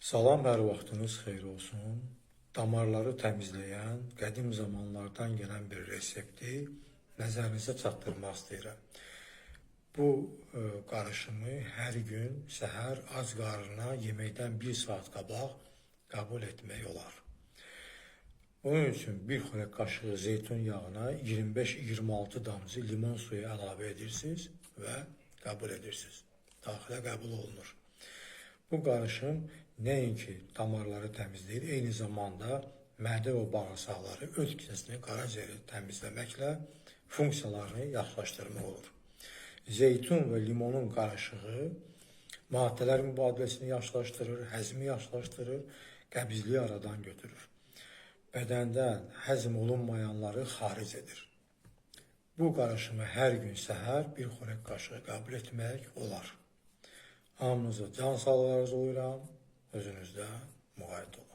Salam, hər vaxtınız xeyir olsun. Damarları təmizləyən, qədim zamanlardan gələn bir resepti nəzərinizə çatdırmaq istəyirəm. Bu qarışımı hər gün səhər ac qarnına yeməkdən 1 saat qabaq qəbul etmək olar. Bunun üçün bir xörək qaşığı zeytun yağına 25-26 damcı limon suyu əlavə edirsiniz və qəbul edirsiniz. Daxilə qəbul olunur. Bu qarışım nəinki damarları təmizləyir, eyni zamanda mədə və bağırsaqları, öz kisəsini, qaraciyəri təmizləməklə funksiyalarını yaxşılaşdırmaq olur. Zeytun və limonun qarışığı maddələr mübadiləsini yaxşılaşdırır, həzmi yaxşılaşdırır, qəbizliyi aradan götürür. Bədəndən həzm olunmayanları xaric edir. Bu qarışımı hər gün səhər bir xörək qaşığı qəbul etmək olar. Hamınıza can sağlığı arzulayıram, özünüzdən müğayət olun.